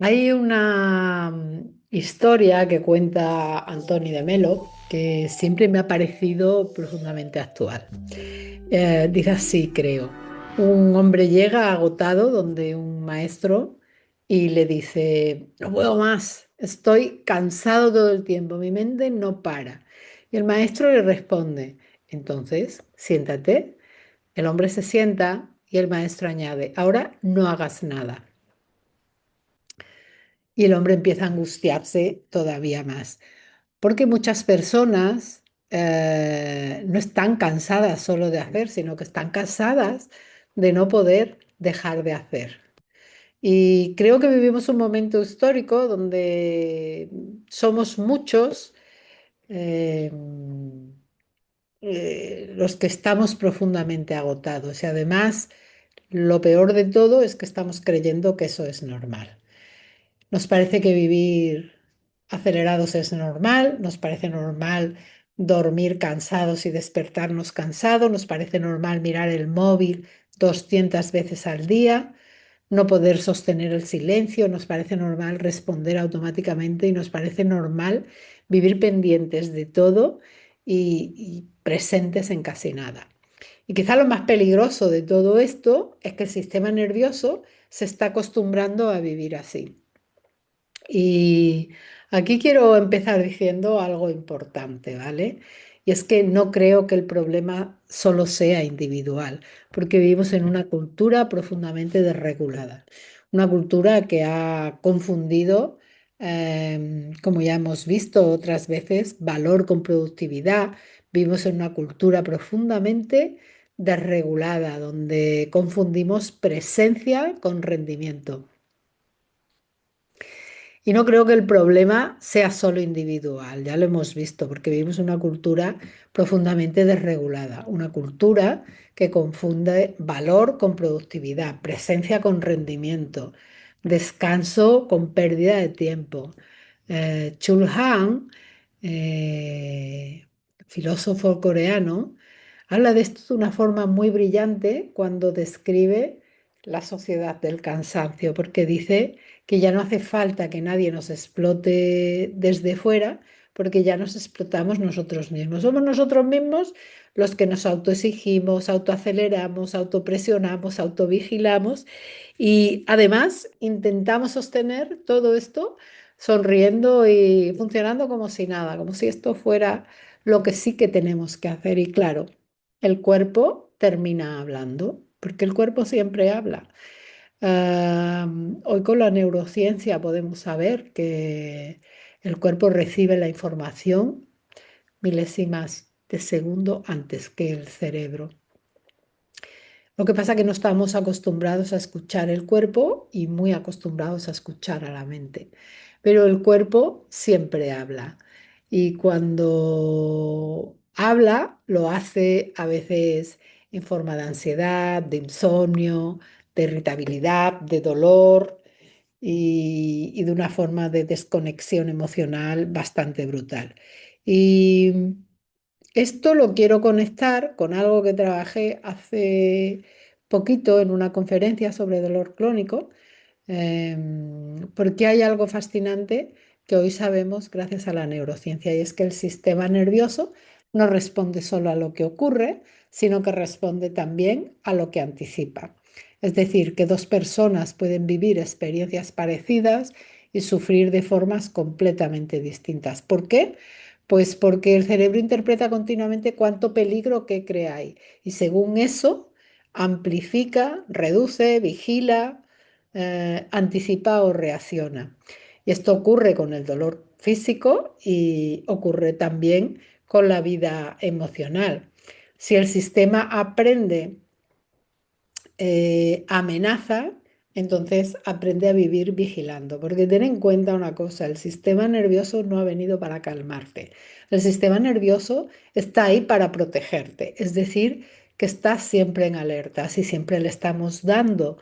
Hay una historia que cuenta Antoni de Melo que siempre me ha parecido profundamente actual. Dice así, creo. Un hombre llega agotado donde un maestro y le dice, no puedo más, estoy cansado todo el tiempo, mi mente no para. Y el maestro le responde, entonces, siéntate. El hombre se sienta y el maestro añade, ahora no hagas nada. Y el hombre empieza a angustiarse todavía más, porque muchas personas no están cansadas solo de hacer, sino que están cansadas de no poder dejar de hacer. Y creo que vivimos un momento histórico donde somos muchos eh, los que estamos profundamente agotados y además lo peor de todo es que estamos creyendo que eso es normal. Nos parece que vivir acelerados es normal, nos parece normal dormir cansados y despertarnos cansados, nos parece normal mirar el móvil 200 veces al día, no poder sostener el silencio, nos parece normal responder automáticamente y nos parece normal vivir pendientes de todo y presentes en casi nada. Y quizá lo más peligroso de todo esto es que el sistema nervioso se está acostumbrando a vivir así. Y aquí quiero empezar diciendo algo importante, ¿vale? Y es que no creo que el problema solo sea individual, porque vivimos en una cultura profundamente desregulada, una cultura que ha confundido, como ya hemos visto otras veces, valor con productividad. Vivimos en una cultura profundamente desregulada, donde confundimos presencia con rendimiento. Y no creo que el problema sea solo individual, ya lo hemos visto, porque vivimos una cultura profundamente desregulada, una cultura que confunde valor con productividad, presencia con rendimiento, descanso con pérdida de tiempo. Chul Han, eh, filósofo coreano, habla de esto de una forma muy brillante cuando describe la sociedad del cansancio, porque dice que ya no hace falta que nadie nos explote desde fuera, porque ya nos explotamos nosotros mismos. Somos nosotros mismos los que nos autoexigimos, autoaceleramos, autopresionamos, autovigilamos y además intentamos sostener todo esto sonriendo y funcionando como si nada, como si esto fuera lo que sí que tenemos que hacer. Y claro, el cuerpo termina hablando, porque el cuerpo siempre habla. Hoy con la neurociencia podemos saber que el cuerpo recibe la información milésimas de segundo antes que el cerebro. Lo que pasa es que no estamos acostumbrados a escuchar el cuerpo y muy acostumbrados a escuchar a la mente. Pero el cuerpo siempre habla. Y cuando habla, lo hace a veces en forma de ansiedad, de insomnio, de irritabilidad, de dolor y de una forma de desconexión emocional bastante brutal. Y esto lo quiero conectar con algo que trabajé hace poquito en una conferencia sobre dolor crónico, porque hay algo fascinante que hoy sabemos gracias a la neurociencia, y es que el sistema nervioso no responde solo a lo que ocurre, sino que responde también a lo que anticipa. Es decir, que dos personas pueden vivir experiencias parecidas y sufrir de formas completamente distintas. ¿Por qué? Pues porque el cerebro interpreta continuamente cuánto peligro que crea ahí y según eso amplifica, reduce, vigila, anticipa o reacciona. Y esto ocurre con el dolor físico y ocurre también con la vida emocional. Si el sistema aprende amenaza, entonces aprende a vivir vigilando, porque ten en cuenta una cosa, el sistema nervioso no ha venido para calmarte, el sistema nervioso está ahí para protegerte, es decir, que está siempre en alerta, si siempre le estamos dando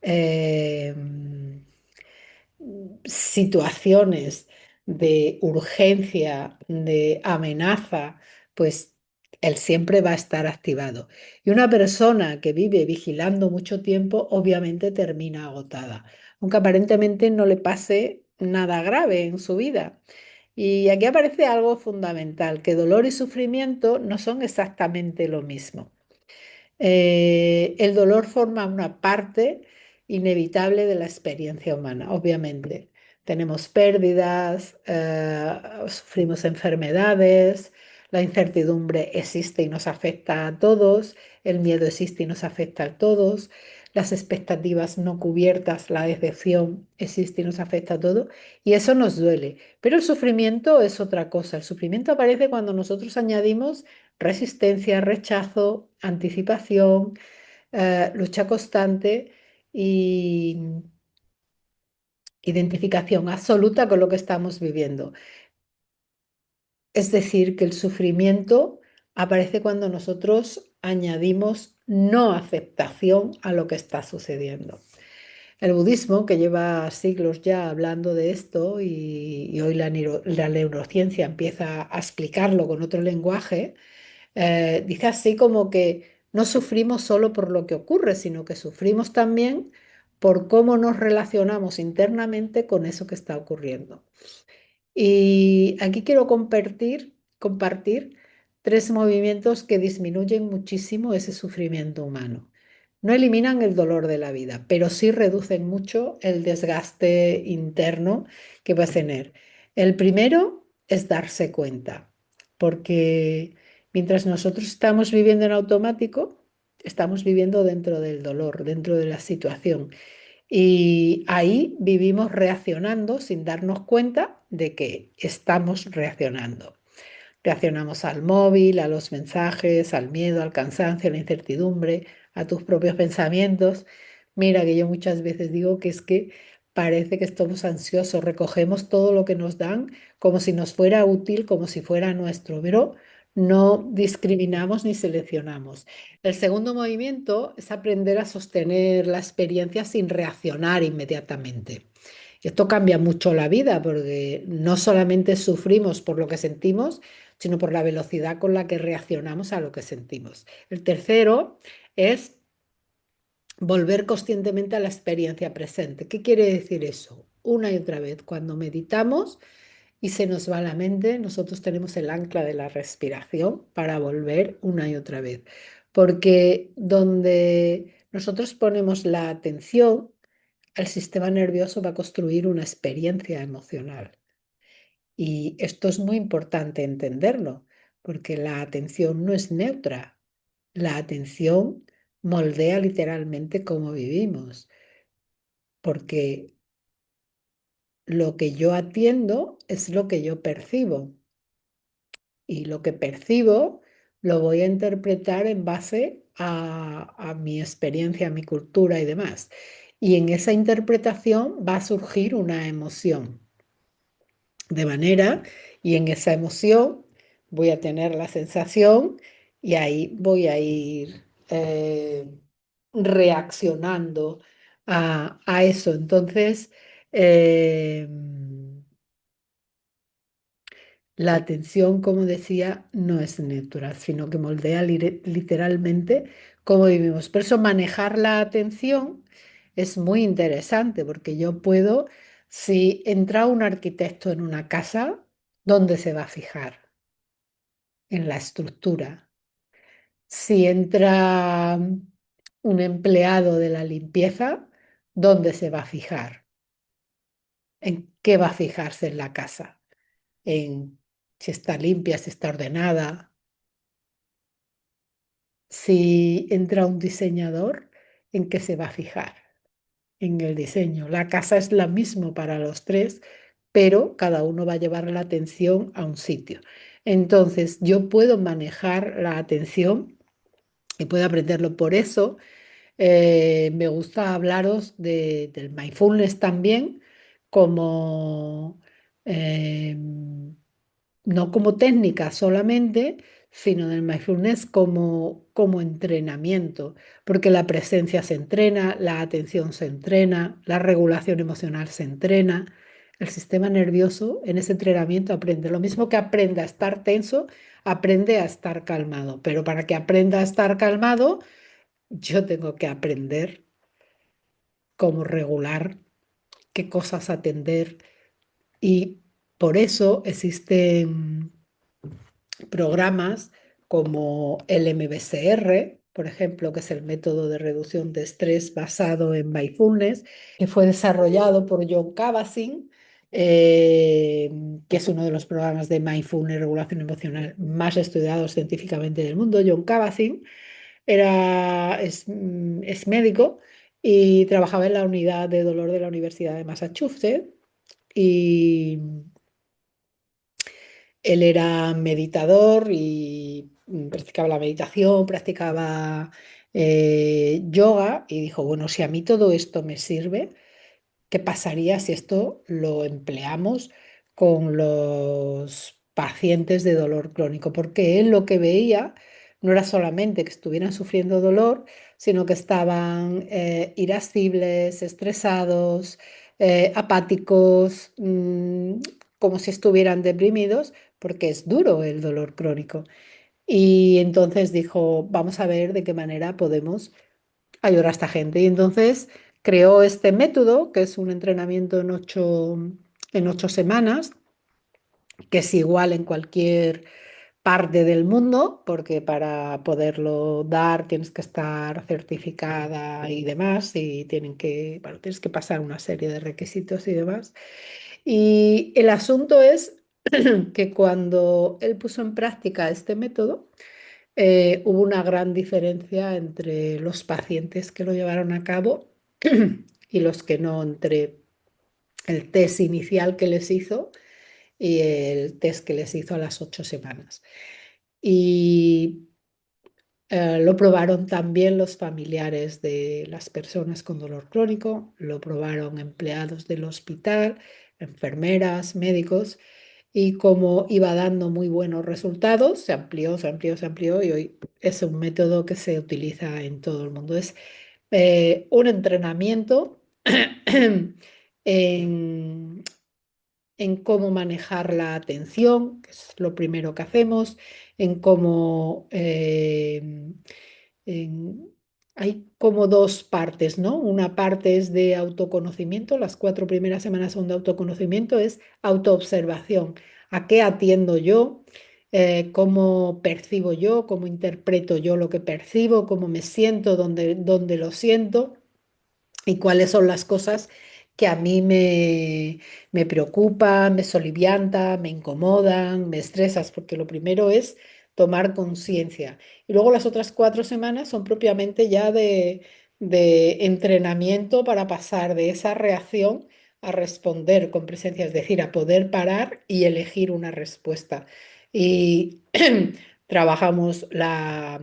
eh, situaciones de urgencia, de amenaza, pues él siempre va a estar activado. Y una persona que vive vigilando mucho tiempo, obviamente termina agotada, aunque aparentemente no le pase nada grave en su vida. Y aquí aparece algo fundamental, que dolor y sufrimiento no son exactamente lo mismo. El dolor forma una parte inevitable de la experiencia humana, obviamente. Tenemos pérdidas, sufrimos enfermedades, la incertidumbre existe y nos afecta a todos, el miedo existe y nos afecta a todos, las expectativas no cubiertas, la decepción existe y nos afecta a todos, y eso nos duele. Pero el sufrimiento es otra cosa. El sufrimiento aparece cuando nosotros añadimos resistencia, rechazo, anticipación, lucha constante y identificación absoluta con lo que estamos viviendo. Es decir, que el sufrimiento aparece cuando nosotros añadimos no aceptación a lo que está sucediendo. El budismo, que lleva siglos ya hablando de esto y hoy la neurociencia empieza a explicarlo con otro lenguaje, dice así como que no sufrimos solo por lo que ocurre, sino que sufrimos también por cómo nos relacionamos internamente con eso que está ocurriendo. Y aquí quiero compartir tres movimientos que disminuyen muchísimo ese sufrimiento humano. No eliminan el dolor de la vida, pero sí reducen mucho el desgaste interno que va a tener. El primero es darse cuenta, porque mientras nosotros estamos viviendo en automático, estamos viviendo dentro del dolor, dentro de la situación. Y ahí vivimos reaccionando sin darnos cuenta de que estamos reaccionando. Reaccionamos al móvil, a los mensajes, al miedo, al cansancio, a la incertidumbre, a tus propios pensamientos. Mira que yo muchas veces digo que es que parece que estamos ansiosos, recogemos todo lo que nos dan como si nos fuera útil, como si fuera nuestro, pero no discriminamos ni seleccionamos. El segundo movimiento es aprender a sostener la experiencia sin reaccionar inmediatamente. Esto cambia mucho la vida porque no solamente sufrimos por lo que sentimos, sino por la velocidad con la que reaccionamos a lo que sentimos. El tercero es volver conscientemente a la experiencia presente. ¿Qué quiere decir eso? Una y otra vez, cuando meditamos y se nos va la mente, nosotros tenemos el ancla de la respiración para volver una y otra vez. Porque donde nosotros ponemos la atención, el sistema nervioso va a construir una experiencia emocional. Y esto es muy importante entenderlo, porque la atención no es neutra. La atención moldea literalmente cómo vivimos, porque lo que yo atiendo es lo que yo percibo y lo que percibo lo voy a interpretar en base a mi experiencia, a mi cultura y demás. Y en esa interpretación va a surgir una emoción. De manera, y en esa emoción voy a tener la sensación y ahí voy a ir reaccionando a eso. Entonces, eh, la atención, como decía, no es neutra, sino que moldea literalmente cómo vivimos. Por eso manejar la atención es muy interesante, porque yo puedo, si entra un arquitecto en una casa, ¿dónde se va a fijar? En la estructura. Si entra un empleado de la limpieza, ¿dónde se va a fijar? ¿En qué va a fijarse en la casa? En si está limpia, si está ordenada. Si entra un diseñador, ¿en qué se va a fijar? En el diseño. La casa es la misma para los tres, pero cada uno va a llevar la atención a un sitio. Entonces, yo puedo manejar la atención y puedo aprenderlo. Por eso, me gusta hablaros del mindfulness también como no como técnica solamente, sino del mindfulness como entrenamiento, porque la presencia se entrena, la atención se entrena, la regulación emocional se entrena. El sistema nervioso en ese entrenamiento aprende. Lo mismo que aprende a estar tenso, aprende a estar calmado. Pero para que aprenda a estar calmado, yo tengo que aprender cómo regular. qué cosas atender y por eso existen programas como el MBSR, por ejemplo, que es el método de reducción de estrés basado en mindfulness, que fue desarrollado por John Kabat-Zinn, eh, que es uno de los programas de mindfulness y regulación emocional más estudiados científicamente del mundo. John Kabat-Zinn es médico y trabajaba en la unidad de dolor de la Universidad de Massachusetts y él era meditador y practicaba la meditación, practicaba yoga y dijo, bueno, si a mí todo esto me sirve, ¿qué pasaría si esto lo empleamos con los pacientes de dolor crónico? Porque él lo que veía no era solamente que estuvieran sufriendo dolor, sino que estaban irascibles, estresados, apáticos, como si estuvieran deprimidos, porque es duro el dolor crónico. Y entonces dijo, vamos a ver de qué manera podemos ayudar a esta gente. Y entonces creó este método, que es un entrenamiento en 8 semanas, que es igual en cualquier parte del mundo, porque para poderlo dar tienes que estar certificada y demás, y bueno, tienes que pasar una serie de requisitos y demás. Y el asunto es que cuando él puso en práctica este método, hubo una gran diferencia entre los pacientes que lo llevaron a cabo y los que no, entre el test inicial que les hizo y el test que les hizo a las 8 semanas. Y lo probaron también los familiares de las personas con dolor crónico, lo probaron empleados del hospital, enfermeras, médicos, y como iba dando muy buenos resultados, se amplió, se amplió, se amplió y hoy es un método que se utiliza en todo el mundo. Es un entrenamiento en, en cómo manejar la atención, que es lo primero que hacemos, en cómo en- hay como dos partes, ¿no? Una parte es de autoconocimiento, las 4 primeras semanas son de autoconocimiento, es autoobservación. ¿A qué atiendo yo? ¿Cómo percibo yo? ¿Cómo interpreto yo lo que percibo? ¿Cómo me siento? ¿Dónde lo siento? Y cuáles son las cosas que a mí me preocupan, me soliviantan, me incomodan, me estresas, porque lo primero es tomar conciencia. Y luego las otras 4 semanas son propiamente ya de entrenamiento para pasar de esa reacción a responder con presencia, es decir, a poder parar y elegir una respuesta. Y trabajamos la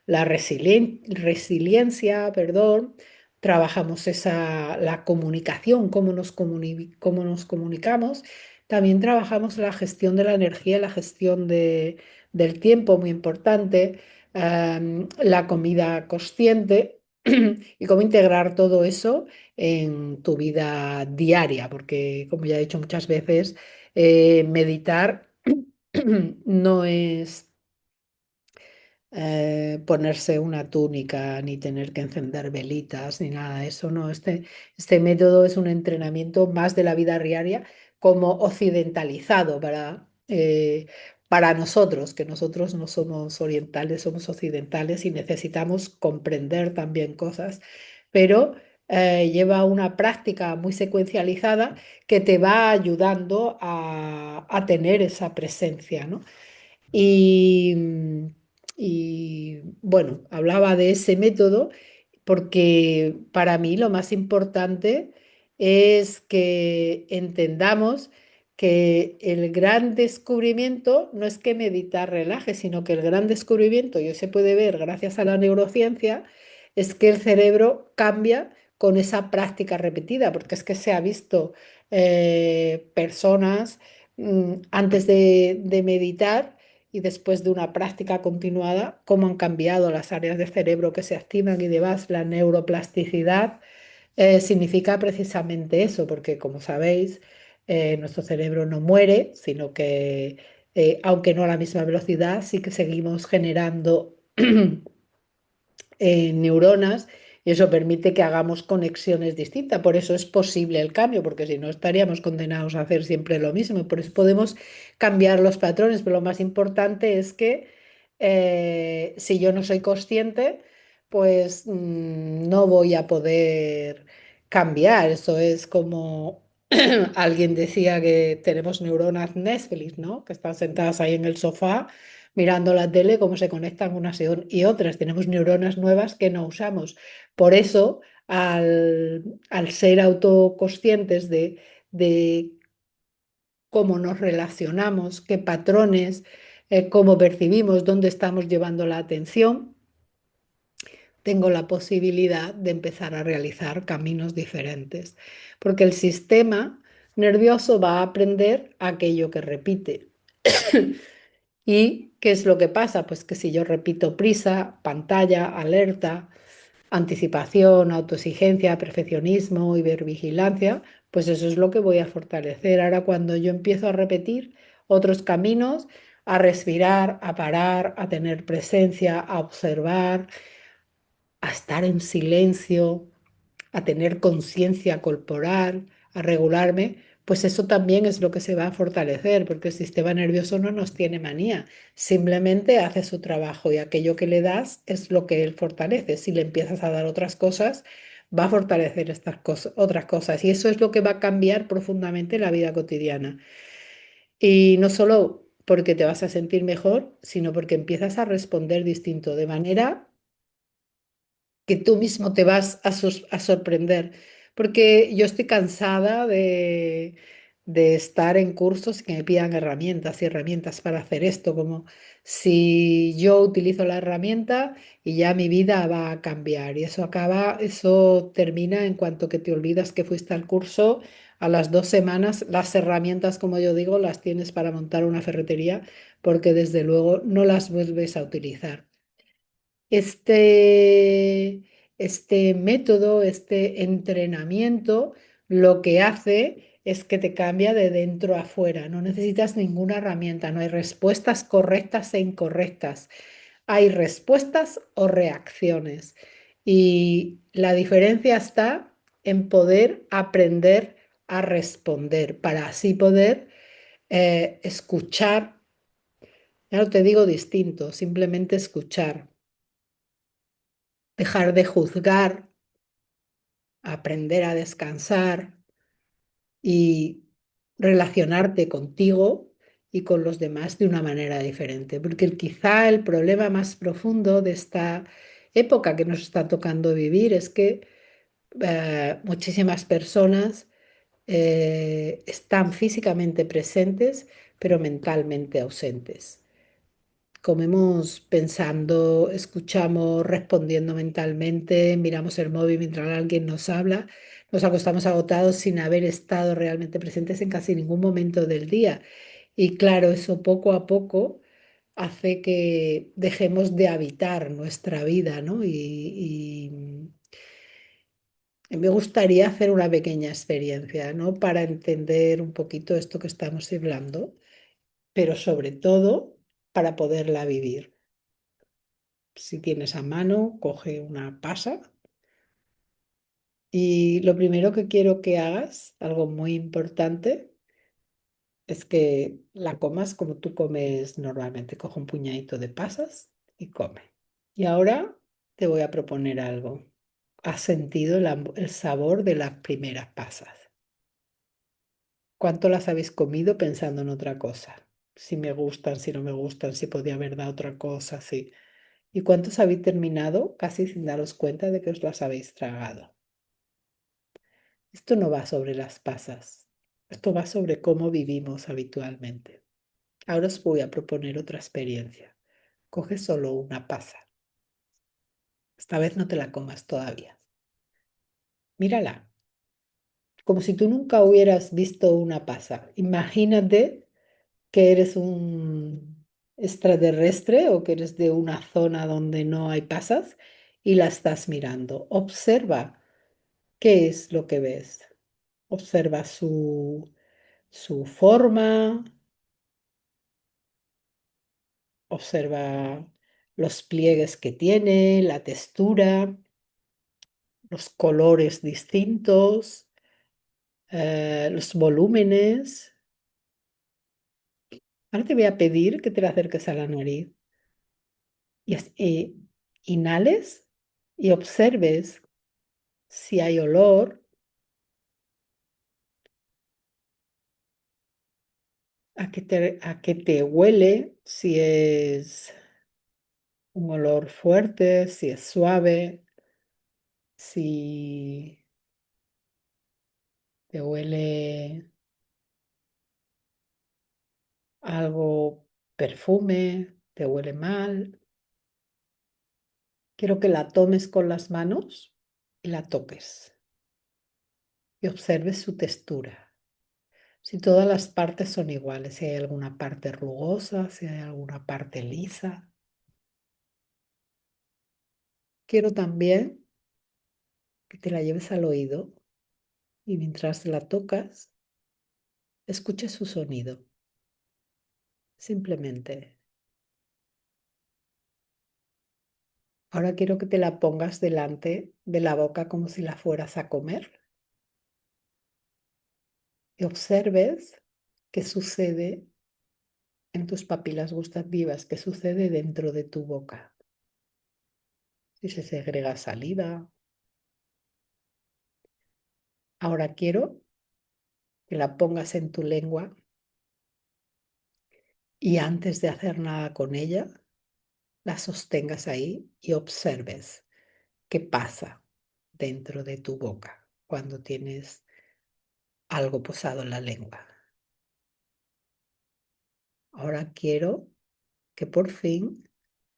resiliencia, perdón. Trabajamos la comunicación, cómo nos comunicamos. También trabajamos la gestión de la energía, la gestión del tiempo, muy importante, la comida consciente y cómo integrar todo eso en tu vida diaria, porque como ya he dicho muchas veces, meditar no es ponerse una túnica, ni tener que encender velitas, ni nada de eso, no. Este método es un entrenamiento más de la vida diaria, como occidentalizado para nosotros, que nosotros no somos orientales, somos occidentales y necesitamos comprender también cosas, pero lleva una práctica muy secuencializada que te va ayudando a tener esa presencia, ¿no? Y, y, bueno, hablaba de ese método porque para mí lo más importante es que entendamos que el gran descubrimiento no es que meditar relaje, sino que el gran descubrimiento, y hoy se puede ver gracias a la neurociencia, es que el cerebro cambia con esa práctica repetida, porque es que se ha visto personas antes de meditar y después de una práctica continuada, cómo han cambiado las áreas de cerebro que se activan y demás. La neuroplasticidad significa precisamente eso, porque como sabéis, nuestro cerebro no muere, sino que, aunque no a la misma velocidad, sí que seguimos generando neuronas Y eso permite que hagamos conexiones distintas. Por eso es posible el cambio, porque si no estaríamos condenados a hacer siempre lo mismo. Por eso podemos cambiar los patrones, pero lo más importante es que si yo no soy consciente, pues no voy a poder cambiar. Eso es como alguien decía que tenemos neuronas Netflix, ¿no? Que están sentadas ahí en el sofá mirando la tele, cómo se conectan unas y otras. Tenemos neuronas nuevas que no usamos. Por eso, al ser autoconscientes de cómo nos relacionamos, qué patrones, cómo percibimos, dónde estamos llevando la atención, tengo la posibilidad de empezar a realizar caminos diferentes, porque el sistema nervioso va a aprender aquello que repite. ¿Y qué es lo que pasa? Pues que si yo repito prisa, pantalla, alerta, anticipación, autoexigencia, perfeccionismo, hipervigilancia, pues eso es lo que voy a fortalecer. Ahora cuando yo empiezo a repetir otros caminos, a respirar, a parar, a tener presencia, a observar, a estar en silencio, a tener conciencia corporal, a regularme, pues eso también es lo que se va a fortalecer, porque el sistema nervioso no nos tiene manía, simplemente hace su trabajo y aquello que le das es lo que él fortalece. Si le empiezas a dar otras cosas, va a fortalecer estas cosas, otras cosas y eso es lo que va a cambiar profundamente la vida cotidiana. Y no solo porque te vas a sentir mejor, sino porque empiezas a responder distinto, de manera que tú mismo te vas a sorprender, porque yo estoy cansada de estar en cursos que me pidan herramientas y herramientas para hacer esto, como si yo utilizo la herramienta y ya mi vida va a cambiar y eso acaba, eso termina en cuanto que te olvidas que fuiste al curso. A las 2 semanas, las herramientas, como yo digo, las tienes para montar una ferretería, porque desde luego no las vuelves a utilizar. Este método, este entrenamiento, lo que hace es que te cambia de dentro a fuera. No necesitas ninguna herramienta, no hay respuestas correctas e incorrectas. Hay respuestas o reacciones. Y la diferencia está en poder aprender a responder para así poder escuchar. Ya no te digo distinto, simplemente escuchar, dejar de juzgar, aprender a descansar y relacionarte contigo y con los demás de una manera diferente. Porque quizá el problema más profundo de esta época que nos está tocando vivir es que muchísimas personas están físicamente presentes, pero mentalmente ausentes. Comemos pensando, escuchamos respondiendo mentalmente, miramos el móvil mientras alguien nos habla, nos acostamos agotados sin haber estado realmente presentes en casi ningún momento del día. Y claro, eso poco a poco hace que dejemos de habitar nuestra vida, ¿no? Y me gustaría hacer una pequeña experiencia, ¿no? Para entender un poquito esto que estamos hablando, pero sobre todo para poderla vivir. Si tienes a mano, coge una pasa y lo primero que quiero que hagas, algo muy importante, es que la comas como tú comes normalmente. Coge un puñadito de pasas y come. Y ahora te voy a proponer algo. ¿Has sentido el sabor de las primeras pasas? ¿Cuánto las habéis comido pensando en otra cosa? Si me gustan, si no me gustan, si podía haber dado otra cosa, sí. ¿Y cuántos habéis terminado casi sin daros cuenta de que os las habéis tragado? Esto no va sobre las pasas, esto va sobre cómo vivimos habitualmente. Ahora os voy a proponer otra experiencia. Coge solo una pasa. Esta vez no te la comas todavía. Mírala, como si tú nunca hubieras visto una pasa. Imagínate que eres un extraterrestre o que eres de una zona donde no hay pasas y la estás mirando. Observa qué es lo que ves. Observa su forma, observa los pliegues que tiene, la textura, los colores distintos, los volúmenes. Ahora te voy a pedir que te la acerques a la nariz y inhales y observes si hay olor, a qué te huele, si es un olor fuerte, si es suave, si te huele algo perfume, te huele mal. Quiero que la tomes con las manos y la toques y observes su textura. Si todas las partes son iguales, si hay alguna parte rugosa, si hay alguna parte lisa. Quiero también que te la lleves al oído y mientras la tocas, escuches su sonido. Simplemente. Ahora quiero que te la pongas delante de la boca como si la fueras a comer y observes qué sucede en tus papilas gustativas, qué sucede dentro de tu boca. Si se segrega saliva. Ahora quiero que la pongas en tu lengua y antes de hacer nada con ella, la sostengas ahí y observes qué pasa dentro de tu boca cuando tienes algo posado en la lengua. Ahora quiero que por fin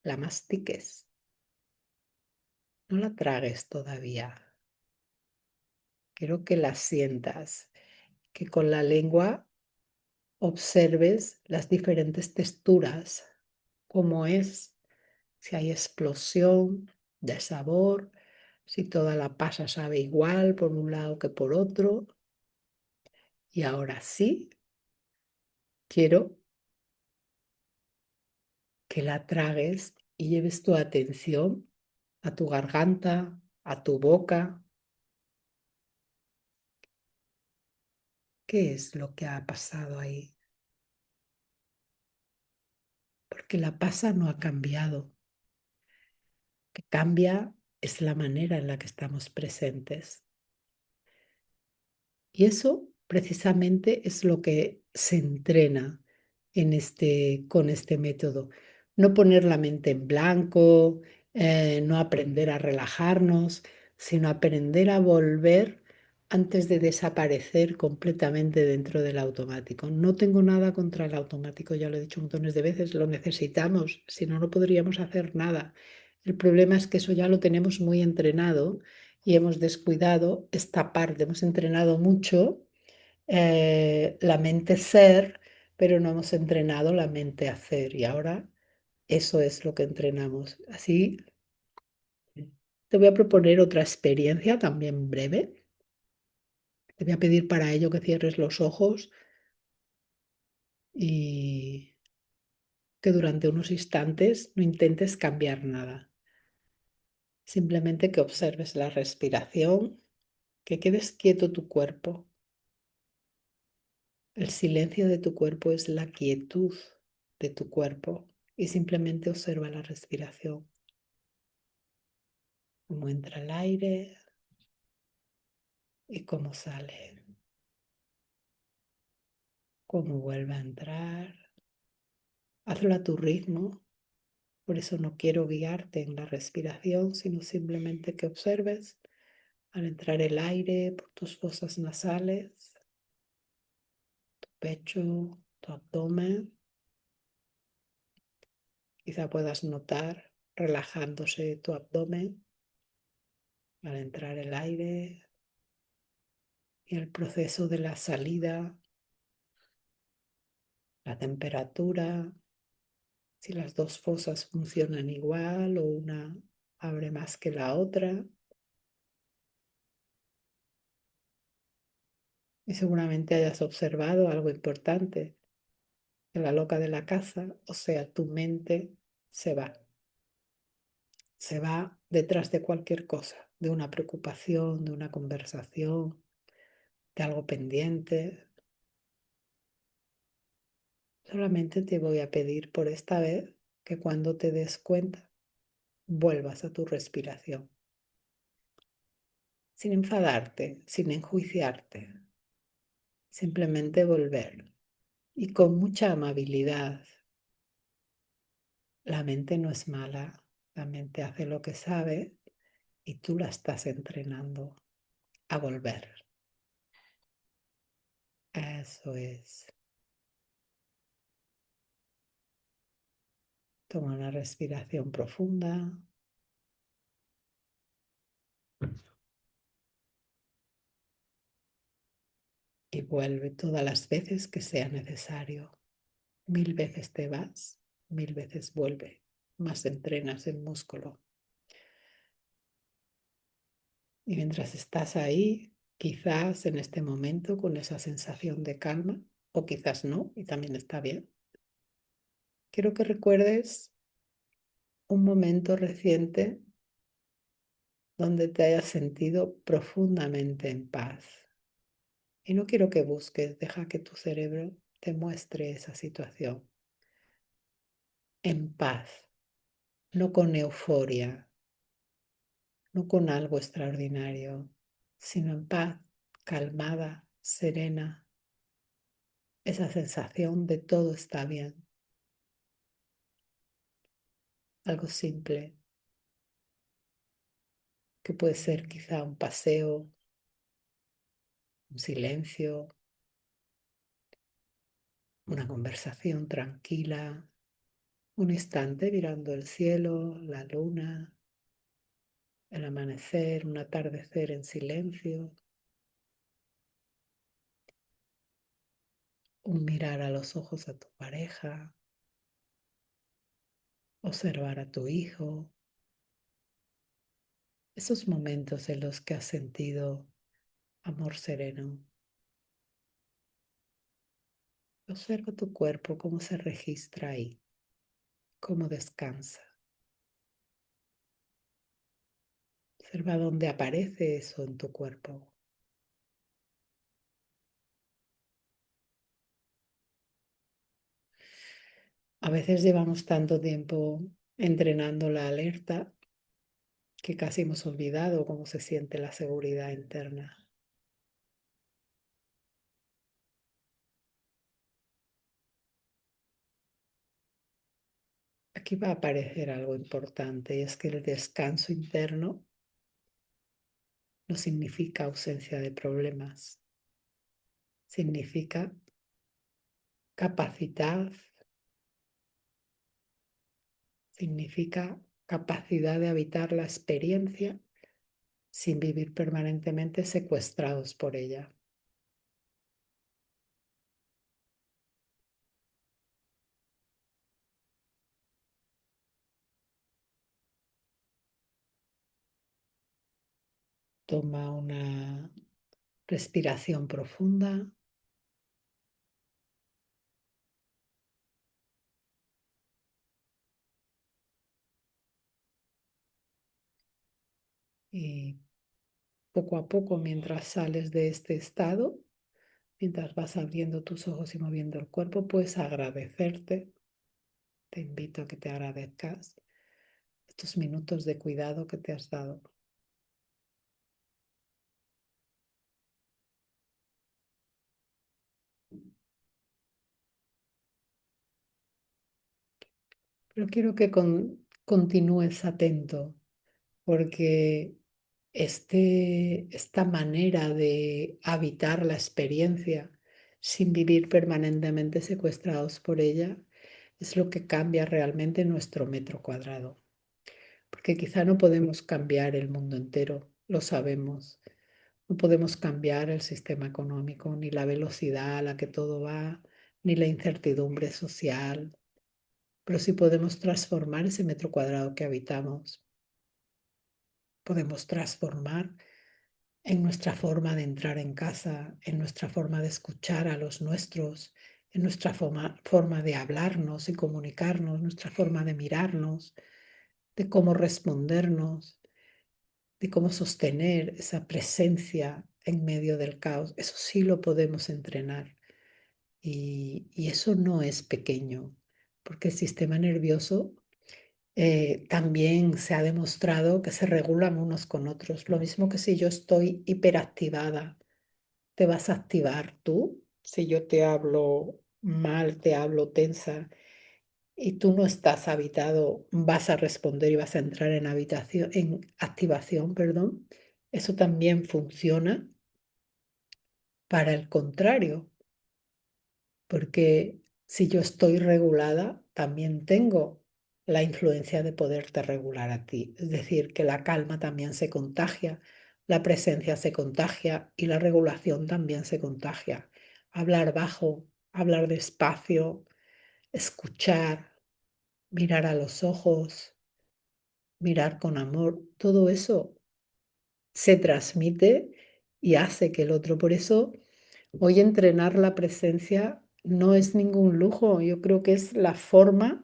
la mastiques. No la tragues todavía. Quiero que la sientas, que con la lengua observes las diferentes texturas, cómo es, si hay explosión de sabor, si toda la pasa sabe igual por un lado que por otro. Y ahora sí, quiero que la tragues y lleves tu atención a tu garganta, a tu boca. ¿Qué es lo que ha pasado ahí? Porque la pasa no ha cambiado. Que cambia es la manera en la que estamos presentes. Y eso precisamente es lo que se entrena con este método. No poner la mente en blanco, no aprender a relajarnos, sino aprender a volver antes de desaparecer completamente dentro del automático. No tengo nada contra el automático, ya lo he dicho montones de veces, lo necesitamos, si no, no podríamos hacer nada. El problema es que eso ya lo tenemos muy entrenado y hemos descuidado esta parte, hemos entrenado mucho la mente ser, pero no hemos entrenado la mente hacer y ahora eso es lo que entrenamos. Así te voy a proponer otra experiencia también breve. Te voy a pedir para ello que cierres los ojos y que durante unos instantes no intentes cambiar nada. Simplemente que observes la respiración, que quedes quieto tu cuerpo. El silencio de tu cuerpo es la quietud de tu cuerpo y simplemente observa la respiración, cómo entra el aire y cómo sale, cómo vuelve a entrar. Hazlo a tu ritmo, por eso no quiero guiarte en la respiración, sino simplemente que observes al entrar el aire por tus fosas nasales, tu pecho, tu abdomen. Quizá puedas notar relajándose tu abdomen al entrar el aire y el proceso de la salida, la temperatura, si las dos fosas funcionan igual o una abre más que la otra. Y seguramente hayas observado algo importante, que la loca de la casa, o sea, tu mente se va detrás de cualquier cosa. de una preocupación, de una conversación, de algo pendiente. Solamente te voy a pedir por esta vez que cuando te des cuenta vuelvas a tu respiración, sin enfadarte, sin enjuiciarte, simplemente volver y con mucha amabilidad. La mente no es mala, la mente hace lo que sabe y tú la estás entrenando a volver. Eso es. Toma una respiración profunda y vuelve todas las veces que sea necesario. 1000 veces te vas, 1000 veces vuelve. Más entrenas el músculo. Y mientras estás ahí, quizás en este momento con esa sensación de calma, o quizás no, y también está bien, quiero que recuerdes un momento reciente donde te hayas sentido profundamente en paz. Y no quiero que busques, deja que tu cerebro te muestre esa situación. En paz, no con euforia, no con algo extraordinario, sino en paz, calmada, serena, esa sensación de todo está bien. Algo simple, que puede ser quizá un paseo, un silencio, una conversación tranquila, un instante mirando el cielo, la luna, el amanecer, un atardecer en silencio, un mirar a los ojos a tu pareja, observar a tu hijo, esos momentos en los que has sentido amor sereno. Observa tu cuerpo, cómo se registra ahí, cómo descansa. Observa dónde aparece eso en tu cuerpo. A veces llevamos tanto tiempo entrenando la alerta que casi hemos olvidado cómo se siente la seguridad interna. Aquí va a aparecer algo importante y es que el descanso interno no significa ausencia de problemas, significa capacidad, significa capacidad de habitar la experiencia sin vivir permanentemente secuestrados por ella. Toma una respiración profunda y poco a poco, mientras sales de este estado, mientras vas abriendo tus ojos y moviendo el cuerpo, puedes agradecerte. Te invito a que te agradezcas estos minutos de cuidado que te has dado. Pero quiero que continúes atento porque esta manera de habitar la experiencia sin vivir permanentemente secuestrados por ella es lo que cambia realmente nuestro metro cuadrado. Porque quizá no podemos cambiar el mundo entero, lo sabemos. No podemos cambiar el sistema económico, ni la velocidad a la que todo va, ni la incertidumbre social, pero sí podemos transformar ese metro cuadrado que habitamos. Podemos transformar en nuestra forma de entrar en casa, en nuestra forma de escuchar a los nuestros, en nuestra forma de hablarnos y comunicarnos, nuestra forma de mirarnos, de cómo respondernos. de cómo sostener esa presencia en medio del caos. Eso sí lo podemos entrenar. Y eso no es pequeño, porque el sistema nervioso también se ha demostrado que se regulan unos con otros. Lo mismo que si yo estoy hiperactivada, te vas a activar tú. Si yo te hablo mal, te hablo tensa y tú no estás habitado, vas a responder y vas a entrar en habitación, en activación, perdón. Eso también funciona para el contrario, porque si yo estoy regulada, también tengo la influencia de poderte regular a ti. Es decir, que la calma también se contagia, la presencia se contagia y la regulación también se contagia. Hablar bajo, hablar despacio, escuchar, mirar a los ojos, mirar con amor, todo eso se transmite y hace que el otro. Por eso, hoy entrenar la presencia no es ningún lujo, yo creo que es la forma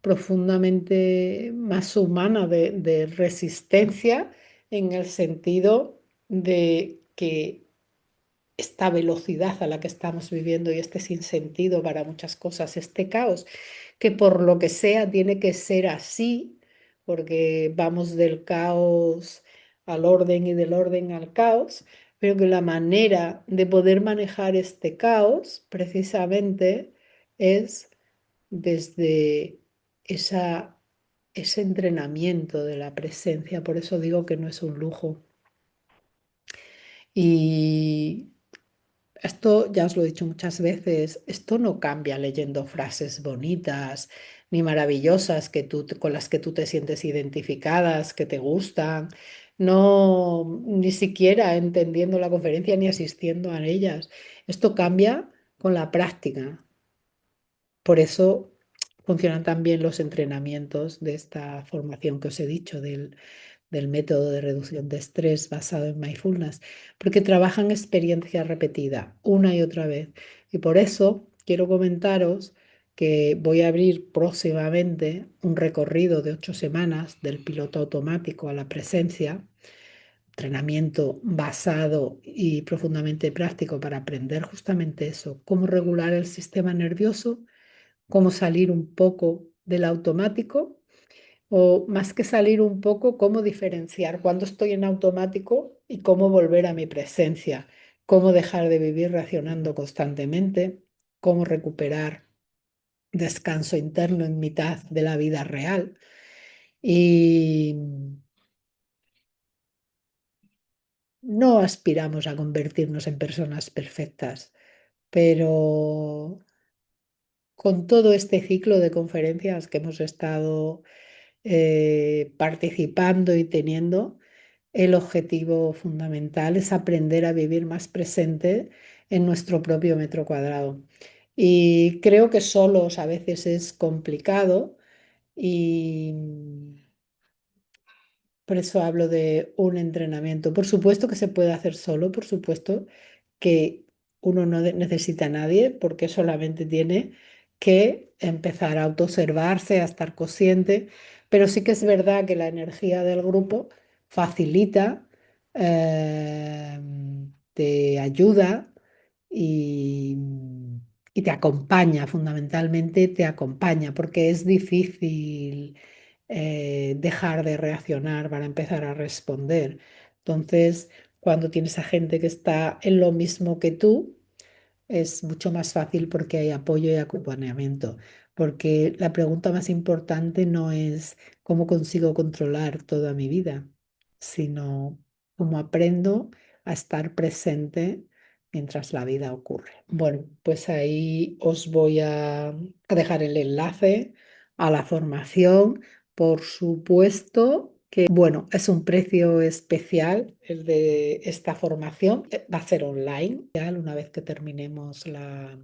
profundamente más humana de resistencia en el sentido de que esta velocidad a la que estamos viviendo y este sinsentido para muchas cosas, este caos, que por lo que sea tiene que ser así, porque vamos del caos al orden y del orden al caos, pero que la manera de poder manejar este caos precisamente es desde esa, ese entrenamiento de la presencia. Por eso digo que no es un lujo. Y esto ya os lo he dicho muchas veces, esto no cambia leyendo frases bonitas ni maravillosas con las que tú te sientes identificadas, que te gustan, no, ni siquiera entendiendo la conferencia ni asistiendo a ellas. Esto cambia con la práctica. Por eso funcionan también los entrenamientos de esta formación que os he dicho del método de reducción de estrés basado en mindfulness, porque trabajan experiencia repetida una y otra vez. Y por eso quiero comentaros que voy a abrir próximamente un recorrido de 8 semanas del piloto automático a la presencia, entrenamiento basado y profundamente práctico para aprender justamente eso, cómo regular el sistema nervioso, cómo salir un poco del automático o más que salir un poco, cómo diferenciar cuando estoy en automático y cómo volver a mi presencia, cómo dejar de vivir reaccionando constantemente, cómo recuperar descanso interno en mitad de la vida real. Y no aspiramos a convertirnos en personas perfectas, pero con todo este ciclo de conferencias que hemos estado participando y teniendo, el objetivo fundamental es aprender a vivir más presente en nuestro propio metro cuadrado. Y creo que solos a veces es complicado y por eso hablo de un entrenamiento. Por supuesto que se puede hacer solo, por supuesto que uno no necesita a nadie porque solamente tiene que empezar a autoobservarse, a estar consciente, pero sí que es verdad que la energía del grupo facilita, eh, te ayuda y, y te acompaña, fundamentalmente te acompaña, porque es difícil dejar de reaccionar para empezar a responder. Entonces, cuando tienes a gente que está en lo mismo que tú, es mucho más fácil porque hay apoyo y acompañamiento. Porque la pregunta más importante no es cómo consigo controlar toda mi vida, sino cómo aprendo a estar presente mientras la vida ocurre. Bueno, pues ahí os voy a dejar el enlace a la formación. Por supuesto que, bueno, es un precio especial el de esta formación. Va a ser online, ya una vez que terminemos la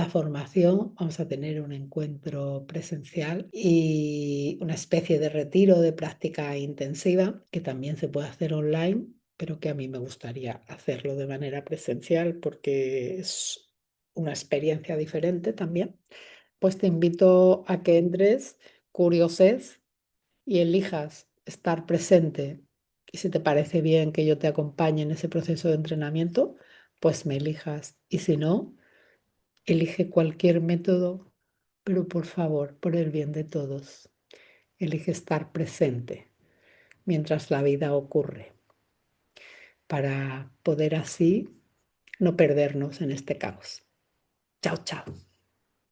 formación, vamos a tener un encuentro presencial y una especie de retiro de práctica intensiva que también se puede hacer online, pero que a mí me gustaría hacerlo de manera presencial porque es una experiencia diferente también. Pues te invito a que entres, curioses y elijas estar presente y si te parece bien que yo te acompañe en ese proceso de entrenamiento, pues me elijas. Y si no, elige cualquier método, pero por favor, por el bien de todos, elige estar presente mientras la vida ocurre, para poder así no perdernos en este caos. Chao, chao.